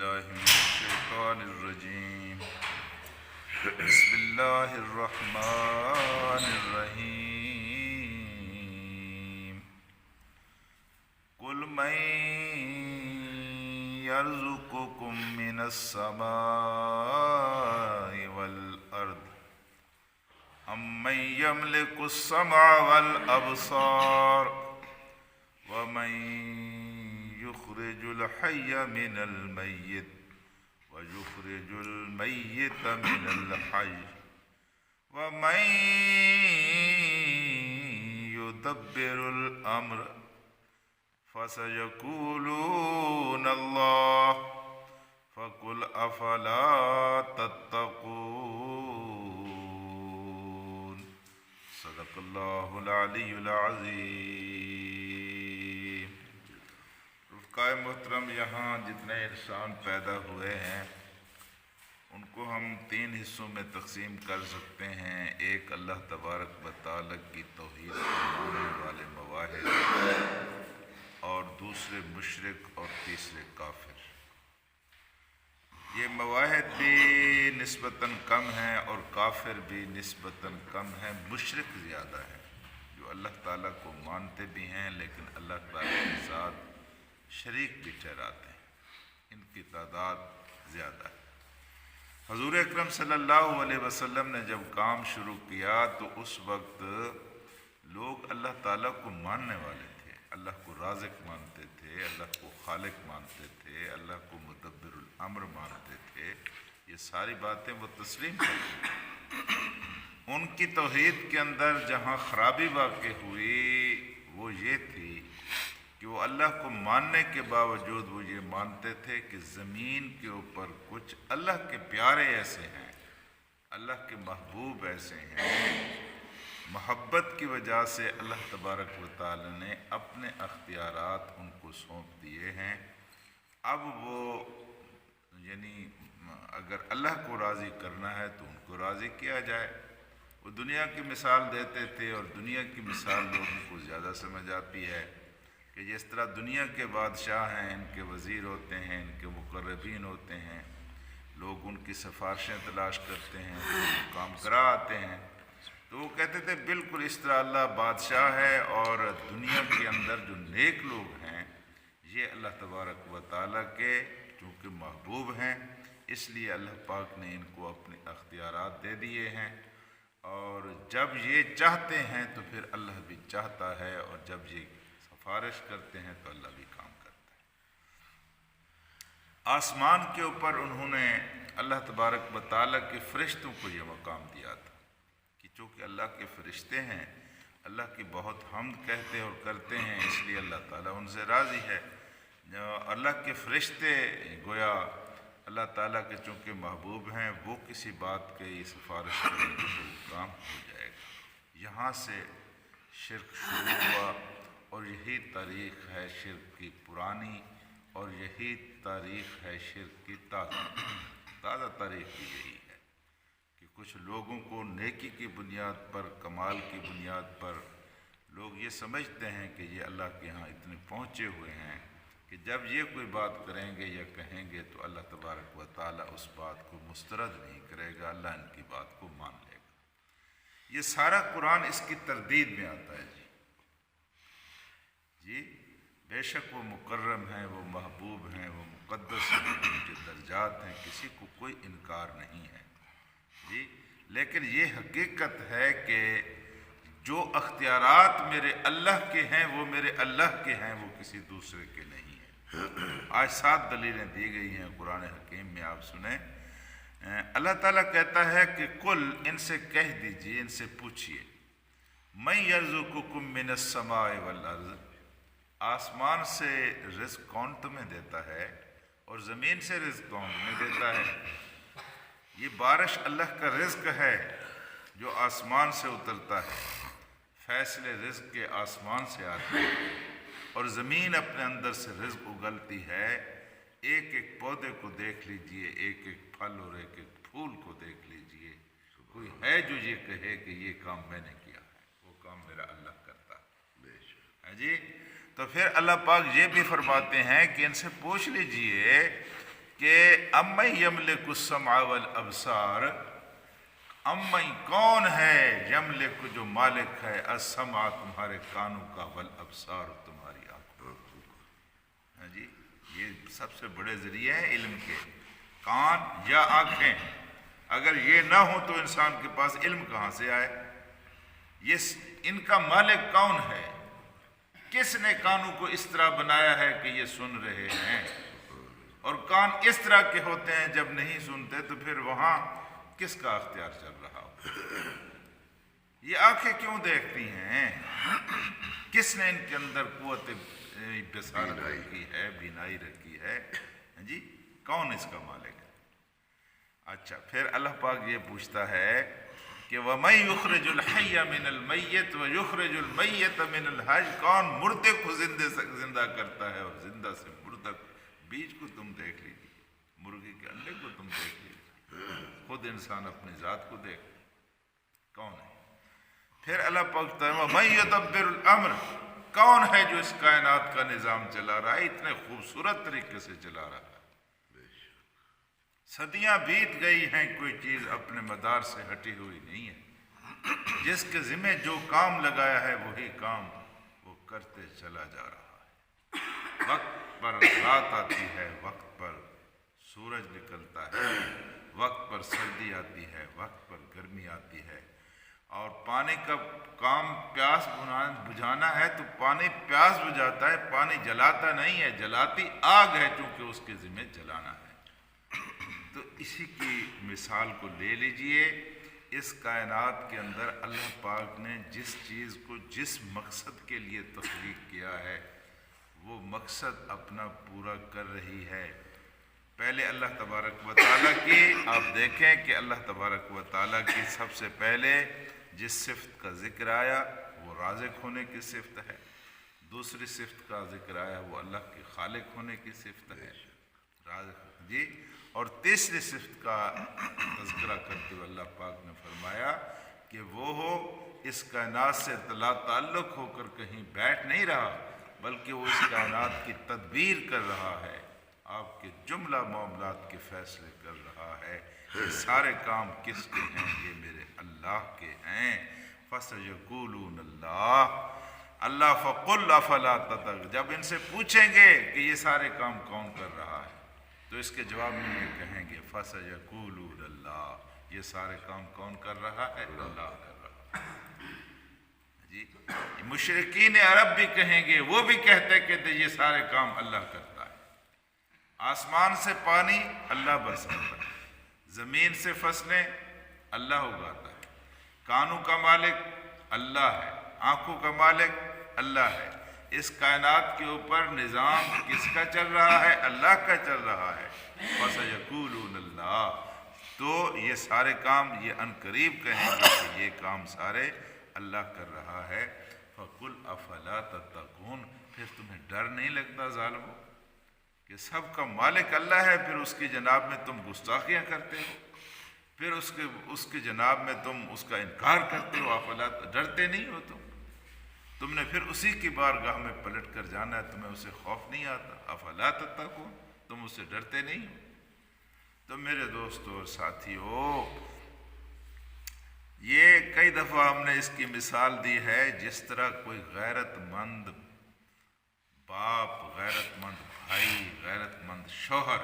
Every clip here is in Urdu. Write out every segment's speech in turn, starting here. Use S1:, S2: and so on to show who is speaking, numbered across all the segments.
S1: بالله من الشيطان الرجيم. بسم الله الرحمن الرحيم. قل من يرزقكم من السماء والأرض أمن يملك السمع والأبصار ومن يخرج الحي من الميت ويخرج الميت من الحي ومن يدبر الأمر فسيقولون الله فقل أفلا تتقون. صدق اللہ العلی العظیم. رفقائے محترم، یہاں جتنے انسان پیدا ہوئے ہیں ان کو ہم 3 حصوں میں تقسیم کر سکتے ہیں. ایک اللہ تبارک و تعالی کی توحید ماننے والے مواحد، اور دوسرے مشرک، اور تیسرے کافر. یہ مواحد بھی نسبتاً کم ہیں اور کافر بھی نسبتاً کم ہیں. مشرک زیادہ ہیں جو اللہ تعالیٰ کو مانتے بھی ہیں لیکن اللہ تعالیٰ کے ساتھ شریک بھی ٹھہراتے ہیں. ان کی تعداد زیادہ ہے. حضور اکرم صلی اللہ علیہ وسلم نے جب کام شروع کیا تو اس وقت لوگ اللہ تعالیٰ کو ماننے والے تھے، اللہ کو رازق مانتے تھے، اللہ کو خالق مانتے تھے، اللہ کو مدبر الامر مانتے تھے. یہ ساری باتیں وہ تسلیم کرتے تھے. ان کی توحید کے اندر جہاں خرابی واقع ہوئی وہ یہ تھی کہ وہ اللہ کو ماننے کے باوجود وہ یہ مانتے تھے کہ زمین کے اوپر کچھ اللہ کے پیارے ایسے ہیں، اللہ کے محبوب ایسے ہیں. محبت کی وجہ سے اللہ تبارک و تعالی نے اپنے اختیارات ان کو سونپ دیے ہیں. اب وہ یعنی اگر اللہ کو راضی کرنا ہے تو ان کو راضی کیا جائے. وہ دنیا کی مثال دیتے تھے اور دنیا کی مثال لوگوں کو زیادہ سمجھ آتی ہے کہ جس طرح دنیا کے بادشاہ ہیں، ان کے وزیر ہوتے ہیں، ان کے مقربین ہوتے ہیں، لوگ ان کی سفارشیں تلاش کرتے ہیں، کام کرا آتے ہیں. تو وہ کہتے تھے بالکل اس طرح اللہ بادشاہ ہے اور دنیا کے اندر جو نیک لوگ ہیں یہ اللہ تبارک و تعالیٰ کے چونکہ محبوب ہیں اس لیے اللہ پاک نے ان کو اپنے اختیارات دے دیے ہیں. اور جب یہ چاہتے ہیں تو پھر اللہ بھی چاہتا ہے، اور جب یہ سفارش کرتے ہیں تو اللہ بھی کام کرتا ہے. آسمان کے اوپر انہوں نے اللہ تبارک و تعالیٰ کے فرشتوں کو یہ مقام دیا تھا کہ چونکہ اللہ کے فرشتے ہیں اللہ کی بہت حمد کہتے اور کرتے ہیں، اس لیے اللہ تعالیٰ ان سے راضی ہے. اللہ کے فرشتے گویا اللہ تعالیٰ کے چونکہ محبوب ہیں، وہ کسی بات کے سفارش کریں گے تو وہ کام ہو جائے گا. یہاں سے شرک شروع ہوا اور یہی تاریخ ہے شرک کی پرانی، اور یہی تاریخ ہے شرک کی تازہ تاریخ بھی یہی ہے کہ کچھ لوگوں کو نیکی کی بنیاد پر، کمال کی بنیاد پر لوگ یہ سمجھتے ہیں کہ یہ اللہ کے ہاں اتنے پہنچے ہوئے ہیں کہ جب یہ کوئی بات کریں گے یا کہیں گے تو اللہ تبارک و تعالیٰ اس بات کو مسترد نہیں کرے گا، اللہ ان کی بات کو مان لے گا. یہ سارا قرآن اس کی تردید میں آتا ہے. جی بے شک وہ مکرم ہیں، وہ محبوب ہیں، وہ مقدس ہیں، ان کے درجات ہیں، کسی کو کوئی انکار نہیں ہے. جی لیکن یہ حقیقت ہے کہ جو اختیارات میرے اللہ کے ہیں وہ میرے اللہ کے ہیں، وہ کسی دوسرے کے نہیں ہیں. آج 7 دلیلیں دی گئی ہیں قرآن حکیم میں، آپ سنیں. اللہ تعالیٰ کہتا ہے کہ قل، ان سے کہہ دیجئے، ان سے پوچھئے، من یرزقکم من السماء والارض، آسمان سے رزق کون تمہیں دیتا ہے اور زمین سے رزق کون تمہیں دیتا ہے؟ یہ بارش اللہ کا رزق ہے جو آسمان سے اترتا ہے، فیصلے رزق کے آسمان سے آتے ہیں، اور زمین اپنے اندر سے رزق اگلتی ہے. ایک ایک پودے کو دیکھ لیجئے، ایک ایک پھل اور ایک ایک پھول کو دیکھ لیجئے. کوئی ہے جو یہ کہے کہ یہ کام میں نے کیا ہے؟ وہ کام میرا اللہ کرتا ہے. جی تو پھر اللہ پاک یہ بھی فرماتے ہیں کہ ان سے پوچھ لیجئے کہ امن یملک السمع والابصار، امن کون ہے، یملک جو مالک ہے، السمع تمہارے کانوں کا، والابصار تمہاری آنکھوں کا۔ ہاں جی، یہ سب سے بڑے ذریعے ہیں علم کے، کان یا آنکھیں۔ اگر یہ نہ ہو تو انسان کے پاس علم کہاں سے آئے؟ یہ ان کا مالک کون ہے؟ کس نے کانوں کو اس طرح بنایا ہے کہ یہ سن رہے ہیں؟ اور کان اس طرح کے ہوتے ہیں جب نہیں سنتے تو پھر وہاں کس کا اختیار چل رہا ہو؟ یہ آنکھیں کیوں دیکھتی ہیں؟ کس نے ان کے اندر قوت بصارت رکھی ہے، بینائی رکھی ہے؟ جی، کون اس کا مالک ہے؟ اچھا، پھر اللہ پاک یہ پوچھتا ہے کہ وَمَن يُخْرِجُ الْحَيَّ مِنَ الْمَيِّتِ وَيُخْرِجُ الْمَيِّتَ مِنَ الْحَيِّ، کون مردے کو زندہ کرتا ہے اور زندہ سے مردہ کو؟ بیج کو تم دیکھ لیجیے، مرغی کے انڈے کو تم دیکھ لیجیے، خود انسان اپنی ذات کو دیکھ، کون ہے؟ پھر اللہ پاک کہتا ہے وَمَن يُدَبِّرُ الْأَمْرَ، کون ہے جو اس کائنات کا نظام چلا رہا ہے، اتنے خوبصورت طریقے سے چلا رہا ہے؟ صدیاں بیت گئی ہیں، کوئی چیز اپنے مدار سے ہٹی ہوئی نہیں ہے، جس کے ذمہ جو کام لگایا ہے وہی کام وہ کرتے چلا جا رہا ہے۔ وقت پر رات آتی ہے، وقت پر سورج نکلتا ہے، وقت پر سردی آتی ہے، وقت پر گرمی آتی ہے، اور پانی کا کام پیاس بجھانا ہے تو پانی پیاس بجھاتا ہے، پانی جلاتا نہیں ہے، جلاتی آگ ہے چونکہ اس کے ذمہ جلانا ہے۔ تو اسی کی مثال کو لے لیجئے، اس کائنات کے اندر اللہ پاک نے جس چیز کو جس مقصد کے لیے تخلیق کیا ہے وہ مقصد اپنا پورا کر رہی ہے۔ پہلے اللہ تبارک و تعالیٰ کی آپ دیکھیں کہ اللہ تبارک و تعالیٰ کی سب سے پہلے جس صفت کا ذکر آیا وہ رازق ہونے کی صفت ہے، دوسری صفت کا ذکر آیا وہ اللہ کے خالق ہونے کی صفت ہے، رازق جی، اور تیسری صفت کا تذکرہ کرتے ہوئے اللہ پاک نے فرمایا کہ وہ ہو اس کائنات سے لا تعلق ہو کر کہیں بیٹھ نہیں رہا، بلکہ وہ اس کائنات کی تدبیر کر رہا ہے، آپ کے جملہ معاملات کے فیصلے کر رہا ہے۔ یہ سارے کام کس کے ہیں؟ یہ میرے اللہ کے ہیں۔ فَسَيَقُولُونَ اللَّهُ، اللہ فَقُلْ أَفَلَا تَتَّقُونَ، جب ان سے پوچھیں گے کہ یہ سارے کام کون کر رہا ہے تو اس کے جواب میں یہ کہیں گے فَسَيَقُولُونَ اللَّهُ، یہ سارے کام کون کر رہا ہے؟ اللہ کر رہا ہے۔ جی، مشرکین عرب بھی کہیں گے، وہ بھی کہتے یہ سارے کام اللہ کرتا ہے۔ آسمان سے پانی اللہ برساتا ہے، زمین سے فصلیں اللہ اگاتا ہے، کانوں کا مالک اللہ ہے، آنکھوں کا مالک اللہ ہے۔ اس کائنات کے اوپر نظام کس کا چل رہا ہے؟ اللہ کا چل رہا ہے۔ فَسَيَقُولُونَ اللَّهُ، تو یہ سارے کام یہ عنقریب کہیں گے کہ یہ کام سارے اللہ کر رہا ہے۔ فَقُلْ أَفَلَا تَتَّقُونَ، پھر تمہیں ڈر نہیں لگتا ظالمو کہ سب کا مالک اللہ ہے، پھر اس کی جناب میں تم گستاخیاں کرتے ہو، پھر اس کے جناب میں تم اس کا انکار کرتے ہو؟ افلا، ڈرتے نہیں ہو تم نے پھر اسی کی بارگاہ میں پلٹ کر جانا ہے، تمہیں اسے خوف نہیں آتا؟ افلا تتقون، تم اسے ڈرتے نہیں ہو؟ تو میرے دوستو اور ساتھیو، یہ کئی دفعہ ہم نے اس کی مثال دی ہے، جس طرح کوئی غیرت مند باپ، غیرت مند بھائی، غیرت مند شوہر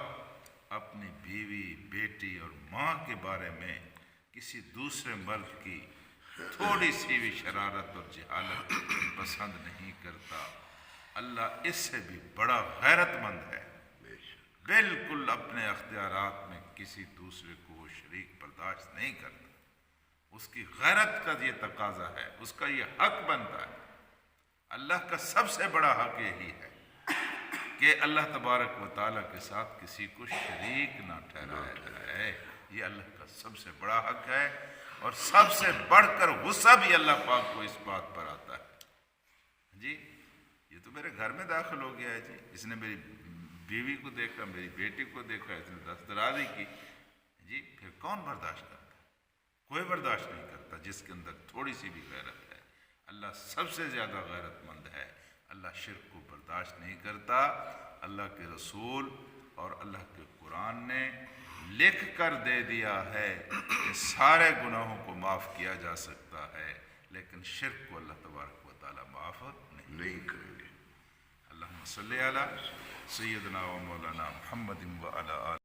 S1: اپنی بیوی، بیٹی اور ماں کے بارے میں کسی دوسرے مرد کی تھوڑی سی بھی شرارت اور جہالت پسند نہیں کرتا، اللہ اس سے بھی بڑا غیرت مند ہے، بالکل اپنے اختیارات میں کسی دوسرے کو وہ شریک برداشت نہیں کرتا۔ اس کی غیرت کا یہ تقاضا ہے، اس کا یہ حق بنتا ہے۔ اللہ کا سب سے بڑا حق یہی ہے کہ اللہ تبارک و تعالیٰ کے ساتھ کسی کو شریک نہ ٹھہرایا جائے، یہ اللہ کا سب سے بڑا حق ہے، اور سب سے بڑھ کر غصہ بھی اللہ پاک کو اس بات پر آتا ہے۔ جی، یہ تو میرے گھر میں داخل ہو گیا ہے، جی اس نے میری بیوی کو دیکھا، میری بیٹی کو دیکھا، اس نے دسترازی کی، جی پھر کون برداشت کرتا ہے؟ کوئی برداشت نہیں کرتا جس کے اندر تھوڑی سی بھی غیرت ہے۔ اللہ سب سے زیادہ غیرت مند ہے، اللہ شرک کو برداشت نہیں کرتا، اللہ کے رسول اور اللہ کے قرآن نے لکھ کر دے دیا ہے کہ سارے گناہوں کو معاف کیا جا سکتا ہے، لیکن شرک کو اللہ تبارک و تعالیٰ معاف نہیں کریں گے۔ اللہم صلی علی سیدنا و مولانا محمد و علی آلہ